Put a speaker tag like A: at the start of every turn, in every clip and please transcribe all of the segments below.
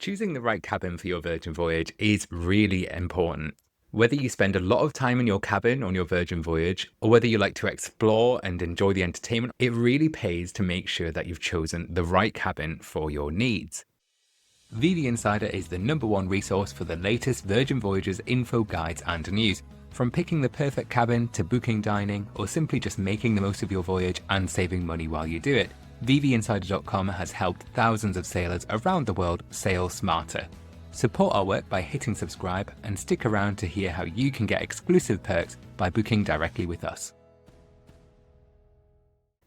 A: Choosing the right cabin for your Virgin Voyage is really important. Whether you spend a lot of time in your cabin on your Virgin Voyage, or whether you like to explore and enjoy the entertainment, it really pays to make sure that you've chosen the right cabin for your needs. VV Insider is the #1 resource for the latest Virgin Voyages info, guides and news. From picking the perfect cabin to booking dining, or simply just making the most of your voyage and saving money while you do it, VVinsider.com has helped thousands of sailors around the world sail smarter. Support our work by hitting subscribe and stick around to hear how you can get exclusive perks by booking directly with us.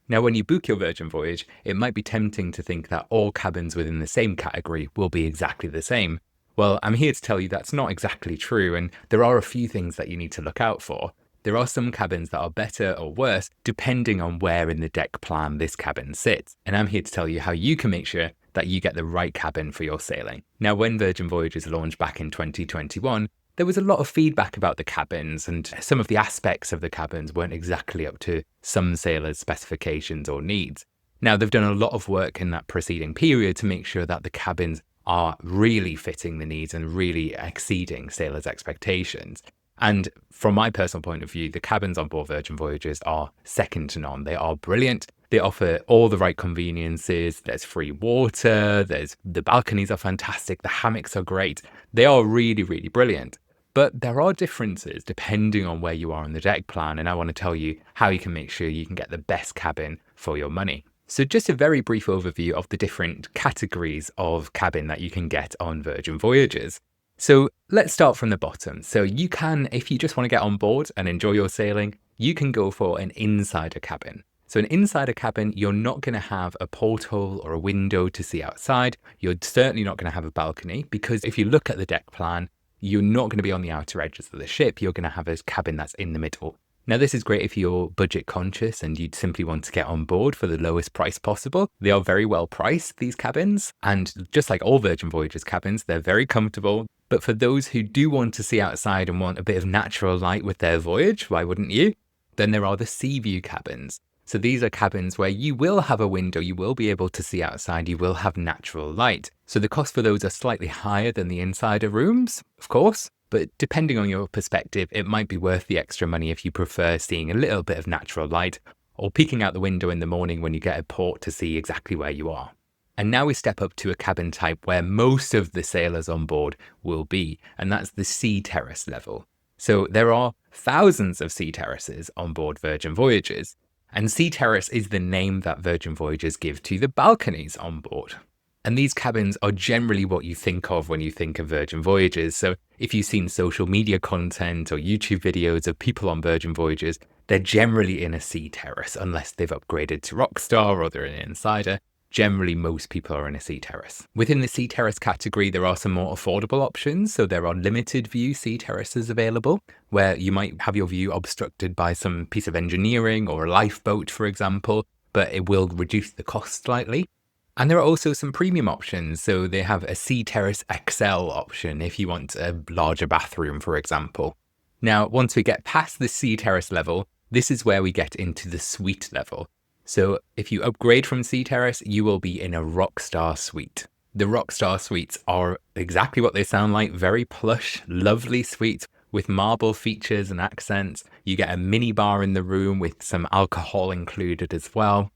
A: Now, when you book your Virgin Voyage, it might be tempting to think that all cabins within the same category will be exactly the same. Well, I'm here to tell you that's not exactly true, and there are a few things that you need to look out for. There are some cabins that are better or worse depending on where in the deck plan this cabin sits, and I'm here to tell you how you can make sure that you get the right cabin for your sailing. Now, when Virgin Voyages launched back in 2021, there was a lot of feedback about the cabins, and some of the aspects of the cabins weren't exactly up to some sailors' specifications or needs. Now, they've done a lot of work in that preceding period to make sure that the cabins are really fitting the needs and really exceeding sailors' expectations. And from my personal point of view, the cabins on board Virgin Voyages are second to none. They are brilliant. They offer all the right conveniences. There's free water. The balconies are fantastic. The hammocks are great. They are really, really brilliant. But there are differences depending on where you are in the deck plan. And I want to tell you how you can make sure you can get the best cabin for your money. So just a very brief overview of the different categories of cabin that you can get on Virgin Voyages. So let's start from the bottom. So you can, if you just want to get on board and enjoy your sailing, you can go for an insider cabin. So an insider cabin, you're not going to have a porthole or a window to see outside. You're certainly not going to have a balcony, because if you look at the deck plan, you're not going to be on the outer edges of the ship. You're going to have a cabin that's in the middle. Now, this is great if you're budget conscious and you'd simply want to get on board for the lowest price possible. They are very well priced, these cabins. And just like all Virgin Voyages cabins, they're very comfortable. But for those who do want to see outside and want a bit of natural light with their voyage, why wouldn't you? Then there are the sea view cabins. So these are cabins where you will have a window, you will be able to see outside, you will have natural light. So the cost for those are slightly higher than the insider rooms, of course. But depending on your perspective, it might be worth the extra money if you prefer seeing a little bit of natural light, or peeking out the window in the morning when you get a port to see exactly where you are. And now we step up to a cabin type where most of the sailors on board will be, and that's the Sea Terrace level. So there are thousands of Sea Terraces on board Virgin Voyages, and Sea Terrace is the name that Virgin Voyages give to the balconies on board. And these cabins are generally what you think of when you think of Virgin Voyages. So if you've seen social media content or YouTube videos of people on Virgin Voyages, they're generally in a Sea Terrace, unless they've upgraded to Rockstar or they're an insider. Generally, most people are in a Sea Terrace. Within the Sea Terrace category, there are some more affordable options. So there are limited view Sea Terraces available, where you might have your view obstructed by some piece of engineering or a lifeboat, for example, but it will reduce the cost slightly. And there are also some premium options. So they have a Sea Terrace XL option if you want a larger bathroom, for example. Now, once we get past the Sea Terrace level, this is where we get into the suite level. So if you upgrade from Sea Terrace, you will be in a Rockstar suite. The Rockstar suites are exactly what they sound like, very plush, lovely suites with marble features and accents. You get a mini bar in the room with some alcohol included as well,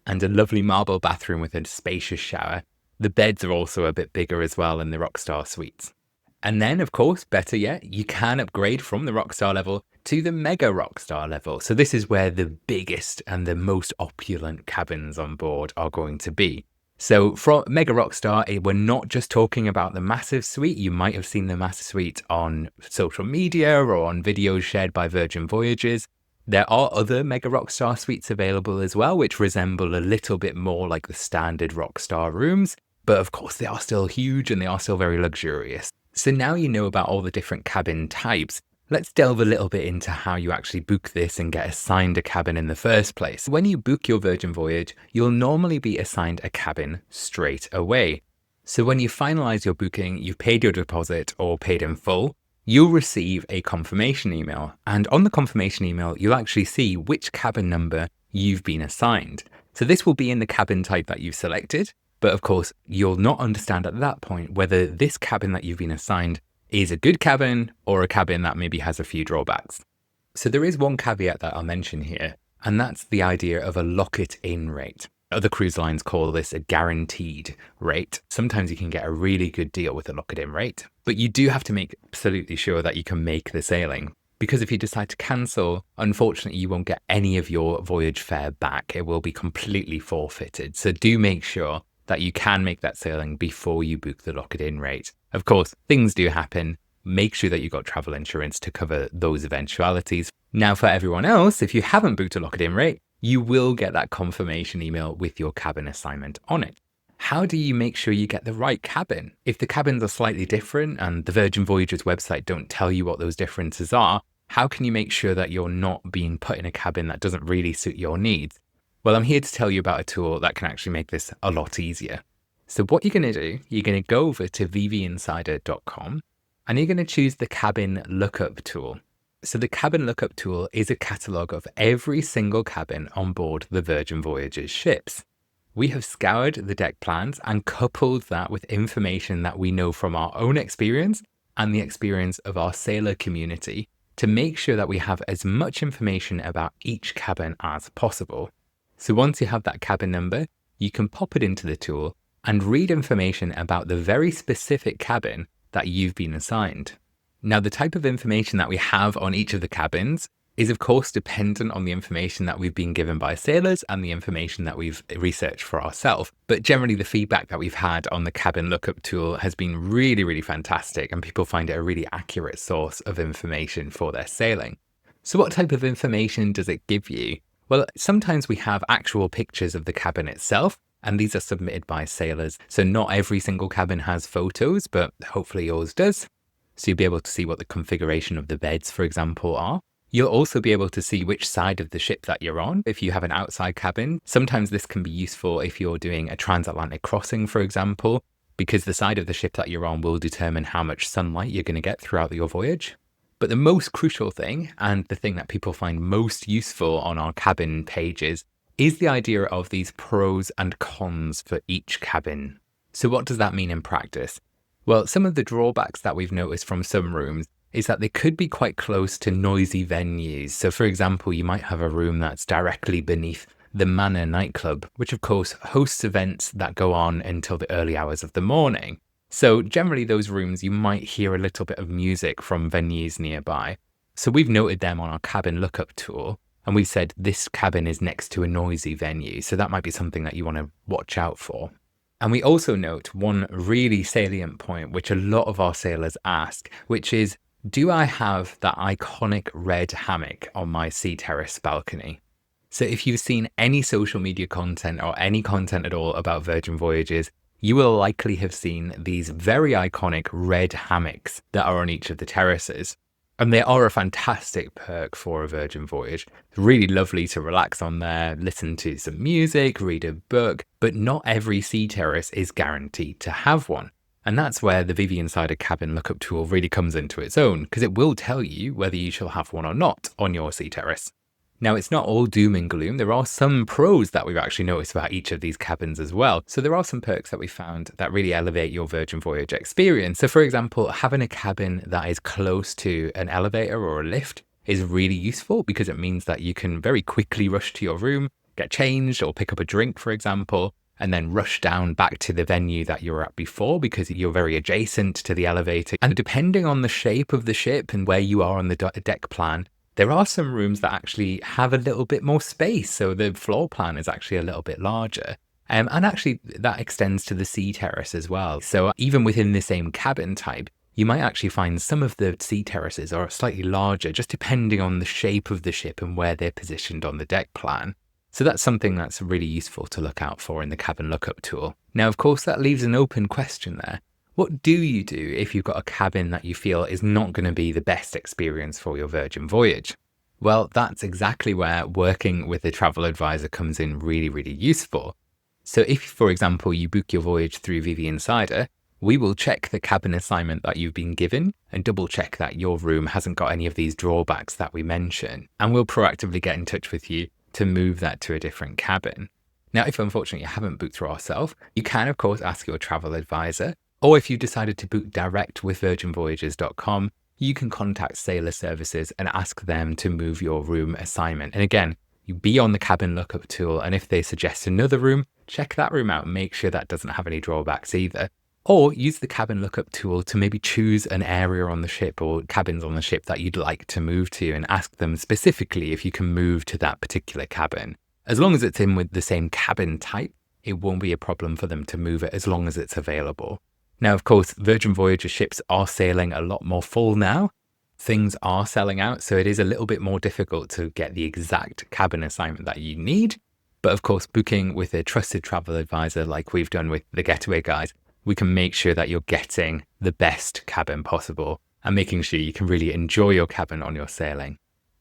A: and a lovely marble bathroom with a spacious shower. The beds are also a bit bigger as well in the Rockstar suites. And then, of course, better yet, you can upgrade from the Rockstar level to the Mega Rockstar level. So this is where the biggest and the most opulent cabins on board are going to be. So from Mega Rockstar, we're not just talking about the massive suite. You might have seen the massive suite on social media or on videos shared by Virgin Voyages. There are other Mega Rockstar suites available as well, which resemble a little bit more like the standard Rockstar rooms. But of course, they are still huge and they are still very luxurious. So now you know about all the different cabin types. Let's delve a little bit into how you actually book this and get assigned a cabin in the first place. When you book your Virgin Voyage, you'll normally be assigned a cabin straight away. So when you finalize your booking, you've paid your deposit or paid in full, you'll receive a confirmation email. And on the confirmation email, you'll actually see which cabin number you've been assigned. So this will be in the cabin type that you've selected, But of course, you'll not understand at that point whether this cabin that you've been assigned is a good cabin or a cabin that maybe has a few drawbacks. So there is one caveat that I'll mention here, and that's the idea of a lock-it-in rate. Other cruise lines call this a guaranteed rate. Sometimes you can get a really good deal with a lock-it-in rate, but you do have to make absolutely sure that you can make the sailing. Because if you decide to cancel, unfortunately, you won't get any of your voyage fare back. It will be completely forfeited. So do make sure that you can make that sailing before you book the lock-it-in rate. Of course, things do happen. Make sure that you've got travel insurance to cover those eventualities. Now, for everyone else, if you haven't booked a lock-it-in rate, you will get that confirmation email with your cabin assignment on it. How do you make sure you get the right cabin? If the cabins are slightly different and the Virgin Voyages website don't tell you what those differences are, how can you make sure that you're not being put in a cabin that doesn't really suit your needs? Well, I'm here to tell you about a tool that can actually make this a lot easier. So what you're going to do, you're going to go over to vvinsider.com and you're going to choose the Cabin Lookup tool. So the Cabin Lookup tool is a catalogue of every single cabin on board the Virgin Voyages ships. We have scoured the deck plans and coupled that with information that we know from our own experience and the experience of our sailor community to make sure that we have as much information about each cabin as possible. So once you have that cabin number, you can pop it into the tool and read information about the very specific cabin that you've been assigned. Now, the type of information that we have on each of the cabins is of course dependent on the information that we've been given by sailors and the information that we've researched for ourselves. But generally the feedback that we've had on the Cabin Lookup tool has been really, really fantastic, and people find it a really accurate source of information for their sailing. So what type of information does it give you? Well, sometimes we have actual pictures of the cabin itself, and these are submitted by sailors. So not every single cabin has photos, but hopefully yours does. So you'll be able to see what the configuration of the beds, for example, are. You'll also be able to see which side of the ship that you're on. If you have an outside cabin, sometimes this can be useful if you're doing a transatlantic crossing, for example, because the side of the ship that you're on will determine how much sunlight you're going to get throughout your voyage. But the most crucial thing, and the thing that people find most useful on our cabin pages, is the idea of these pros and cons for each cabin. So what does that mean in practice? Well, some of the drawbacks that we've noticed from some rooms is that they could be quite close to noisy venues. So for example, you might have a room that's directly beneath the Manor nightclub, which of course hosts events that go on until the early hours of the morning. So generally those rooms, you might hear a little bit of music from venues nearby. So we've noted them on our Cabin Lookup tool, and we've said this cabin is next to a noisy venue. So that might be something that you want to watch out for. And we also note one really salient point, which a lot of our sailors ask, which is, do I have that iconic red hammock on my Sea Terrace balcony? So if you've seen any social media content or any content at all about Virgin Voyages, you will likely have seen these very iconic red hammocks that are on each of the terraces. And they are a fantastic perk for a Virgin Voyage. It's really lovely to relax on there, listen to some music, read a book, but not every Sea Terrace is guaranteed to have one. And that's where the VV Insider Cabin Lookup tool really comes into its own, because it will tell you whether you shall have one or not on your Sea Terrace. Now, it's not all doom and gloom. There are some pros that we've actually noticed about each of these cabins as well. So there are some perks that we found that really elevate your Virgin Voyage experience. So for example, having a cabin that is close to an elevator or a lift is really useful, because it means that you can very quickly rush to your room, get changed or pick up a drink, for example, and then rush down back to the venue that you were at before, because you're very adjacent to the elevator. And depending on the shape of the ship and where you are on the deck plan, there are some rooms that actually have a little bit more space. So the floor plan is actually a little bit larger. And actually that extends to the Sea Terrace as well. So even within the same cabin type, you might actually find some of the Sea Terraces are slightly larger, just depending on the shape of the ship and where they're positioned on the deck plan. So that's something that's really useful to look out for in the Cabin Lookup tool. Now, of course, that leaves an open question there. What do you do if you've got a cabin that you feel is not going to be the best experience for your Virgin Voyage? Well, that's exactly where working with a travel advisor comes in really, really useful. So if, for example, you book your voyage through VV Insider, we will check the cabin assignment that you've been given and double check that your room hasn't got any of these drawbacks that we mention. And we'll proactively get in touch with you to move that to a different cabin. Now, if unfortunately you haven't booked through ourselves, you can of course ask your travel advisor, or if you decided to book direct with virginvoyages.com, you can contact Sailor Services and ask them to move your room assignment. And again, you be on the cabin lookup tool, and if they suggest another room, check that room out and make sure that doesn't have any drawbacks either. Or use the cabin lookup tool to maybe choose an area on the ship or cabins on the ship that you'd like to move to and ask them specifically if you can move to that particular cabin. As long as it's in with the same cabin type, it won't be a problem for them to move it as long as it's available. Now, of course, Virgin Voyages ships are sailing a lot more full now. Things are selling out, so it is a little bit more difficult to get the exact cabin assignment that you need. But of course, booking with a trusted travel advisor like we've done with the Getaway Guys, we can make sure that you're getting the best cabin possible and making sure you can really enjoy your cabin on your sailing.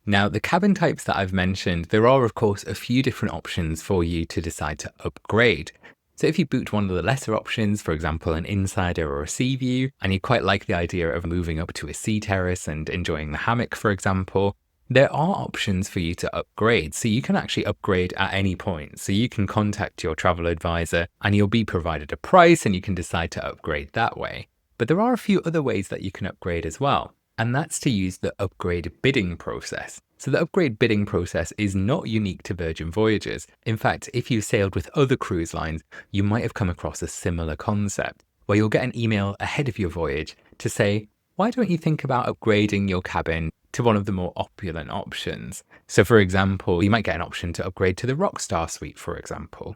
A: Now, the cabin types that I've mentioned, there are of course a few different options for you to decide to upgrade. So if you booked one of the lesser options, for example, an insider or a sea view, and you quite like the idea of moving up to a sea terrace and enjoying the hammock, for example, there are options for you to upgrade. So you can actually upgrade at any point. So you can contact your travel advisor and you'll be provided a price and you can decide to upgrade that way. But there are a few other ways that you can upgrade as well. And that's to use the upgrade bidding process. So the upgrade bidding process is not unique to Virgin Voyages. In fact, if you sailed with other cruise lines, you might have come across a similar concept where you'll get an email ahead of your voyage to say, why don't you think about upgrading your cabin to one of the more opulent options? So for example, you might get an option to upgrade to the Rockstar suite, for example.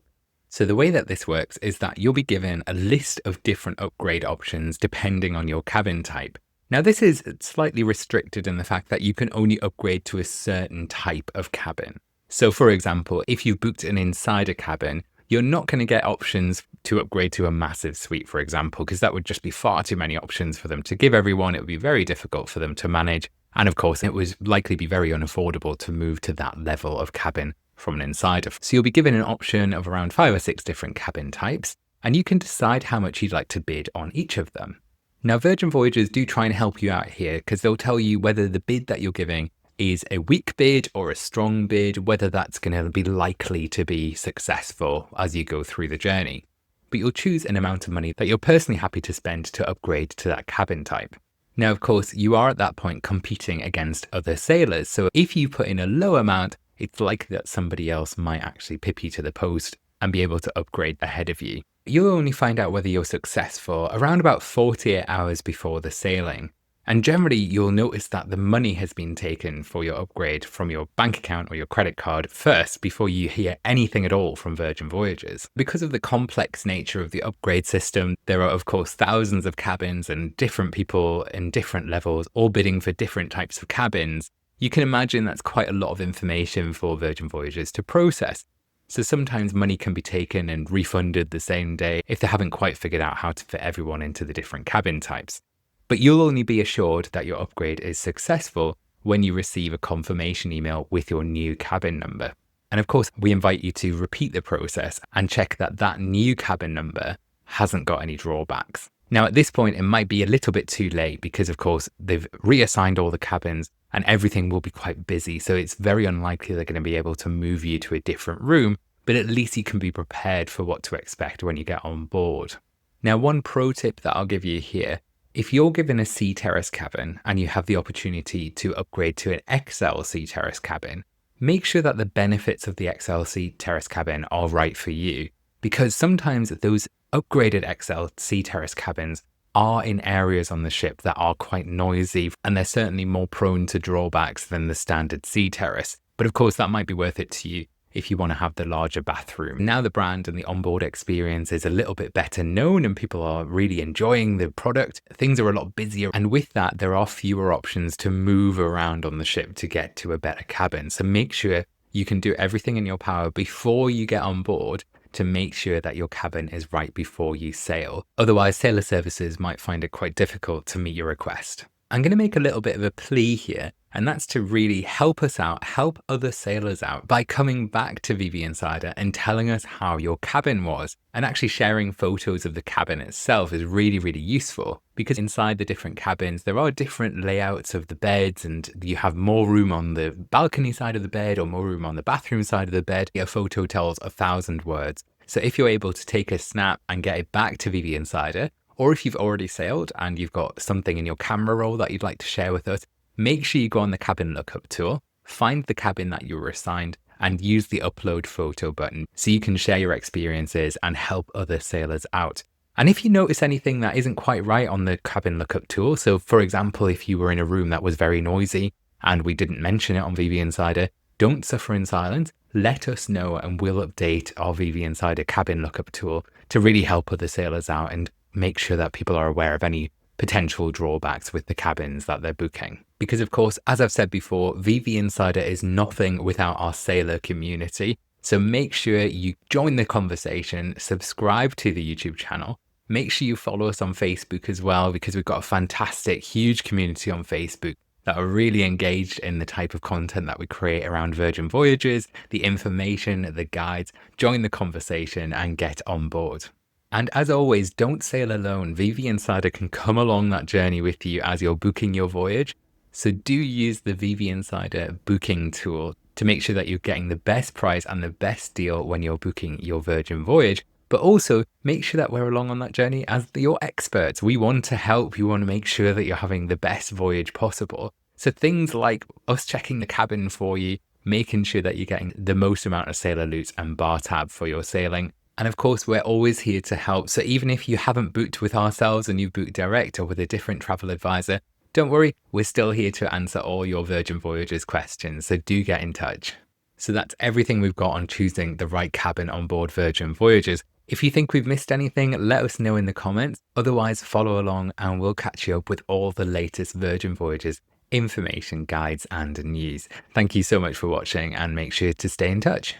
A: So the way that this works is that you'll be given a list of different upgrade options depending on your cabin type. Now, this is slightly restricted in the fact that you can only upgrade to a certain type of cabin. So for example, if you've booked an insider cabin, you're not going to get options to upgrade to a massive suite, for example, because that would just be far too many options for them to give everyone. It would be very difficult for them to manage. And of course, it would likely be very unaffordable to move to that level of cabin from an insider. So you'll be given an option of around 5 or 6 different cabin types, and you can decide how much you'd like to bid on each of them. Now, Virgin Voyages do try and help you out here because they'll tell you whether the bid that you're giving is a weak bid or a strong bid, whether that's going to be likely to be successful as you go through the journey. But you'll choose an amount of money that you're personally happy to spend to upgrade to that cabin type. Now, of course, you are at that point competing against other sailors. So if you put in a low amount, it's likely that somebody else might actually pip you to the post and be able to upgrade ahead of you. You'll only find out whether you're successful around about 48 hours before the sailing. And generally, you'll notice that the money has been taken for your upgrade from your bank account or your credit card first before you hear anything at all from Virgin Voyages. Because of the complex nature of the upgrade system, there are of course thousands of cabins and different people in different levels, all bidding for different types of cabins. You can imagine that's quite a lot of information for Virgin Voyages to process. So sometimes money can be taken and refunded the same day if they haven't quite figured out how to fit everyone into the different cabin types. But you'll only be assured that your upgrade is successful when you receive a confirmation email with your new cabin number. And of course, we invite you to repeat the process and check that that new cabin number hasn't got any drawbacks. Now, at this point, it might be a little bit too late because, of course, they've reassigned all the cabins and everything will be quite busy. So it's very unlikely they're going to be able to move you to a different room, but at least you can be prepared for what to expect when you get on board. Now, one pro tip that I'll give you here, if you're given a Sea Terrace cabin and you have the opportunity to upgrade to an XL Sea Terrace cabin, make sure that the benefits of the XL Sea Terrace cabin are right for you, because sometimes those upgraded XL Sea Terrace cabins are in areas on the ship that are quite noisy, and they're certainly more prone to drawbacks than the standard Sea Terrace. But of course, that might be worth it to you if you want to have the larger bathroom. Now the brand and the onboard experience is a little bit better known and people are really enjoying the product, things are a lot busier. And with that, there are fewer options to move around on the ship to get to a better cabin. So make sure you can do everything in your power before you get on board to make sure that your cabin is right before you sail. Otherwise, Sailor Services might find it quite difficult to meet your request. I'm going to make a little bit of a plea here. And that's to really help us out, help other sailors out by coming back to VV Insider and telling us how your cabin was. And actually sharing photos of the cabin itself is really, really useful, because inside the different cabins, there are different layouts of the beds, and you have more room on the balcony side of the bed or more room on the bathroom side of the bed. A photo tells 1,000 words. So if you're able to take a snap and get it back to VV Insider, or if you've already sailed and you've got something in your camera roll that you'd like to share with us, make sure you go on the cabin lookup tool, find the cabin that you were assigned, and use the upload photo button so you can share your experiences and help other sailors out. And if you notice anything that isn't quite right on the cabin lookup tool, so for example, if you were in a room that was very noisy and we didn't mention it on VV Insider, don't suffer in silence. Let us know and we'll update our VV Insider cabin lookup tool to really help other sailors out and make sure that people are aware of any potential drawbacks with the cabins that they're booking. Because of course, as I've said before, VV Insider is nothing without our sailor community. So make sure you join the conversation, subscribe to the YouTube channel. Make sure you follow us on Facebook as well, because we've got a fantastic, huge community on Facebook that are really engaged in the type of content that we create around Virgin Voyages, the information, the guides. Join the conversation and get on board. And as always, don't sail alone. VV Insider can come along that journey with you as you're booking your voyage. So do use the VV Insider booking tool to make sure that you're getting the best price and the best deal when you're booking your Virgin Voyage. But also make sure that we're along on that journey as your experts. We want to help. We want to make sure that you're having the best voyage possible. So things like us checking the cabin for you, making sure that you're getting the most amount of sailor loot and bar tab for your sailing. And of course, we're always here to help. So even if you haven't booked with ourselves and you've booked direct or with a different travel advisor, don't worry, we're still here to answer all your Virgin Voyages questions. So do get in touch. So that's everything we've got on choosing the right cabin on board Virgin Voyages. If you think we've missed anything, let us know in the comments. Otherwise, follow along and we'll catch you up with all the latest Virgin Voyages information, guides, and news. Thank you so much for watching, and make sure to stay in touch.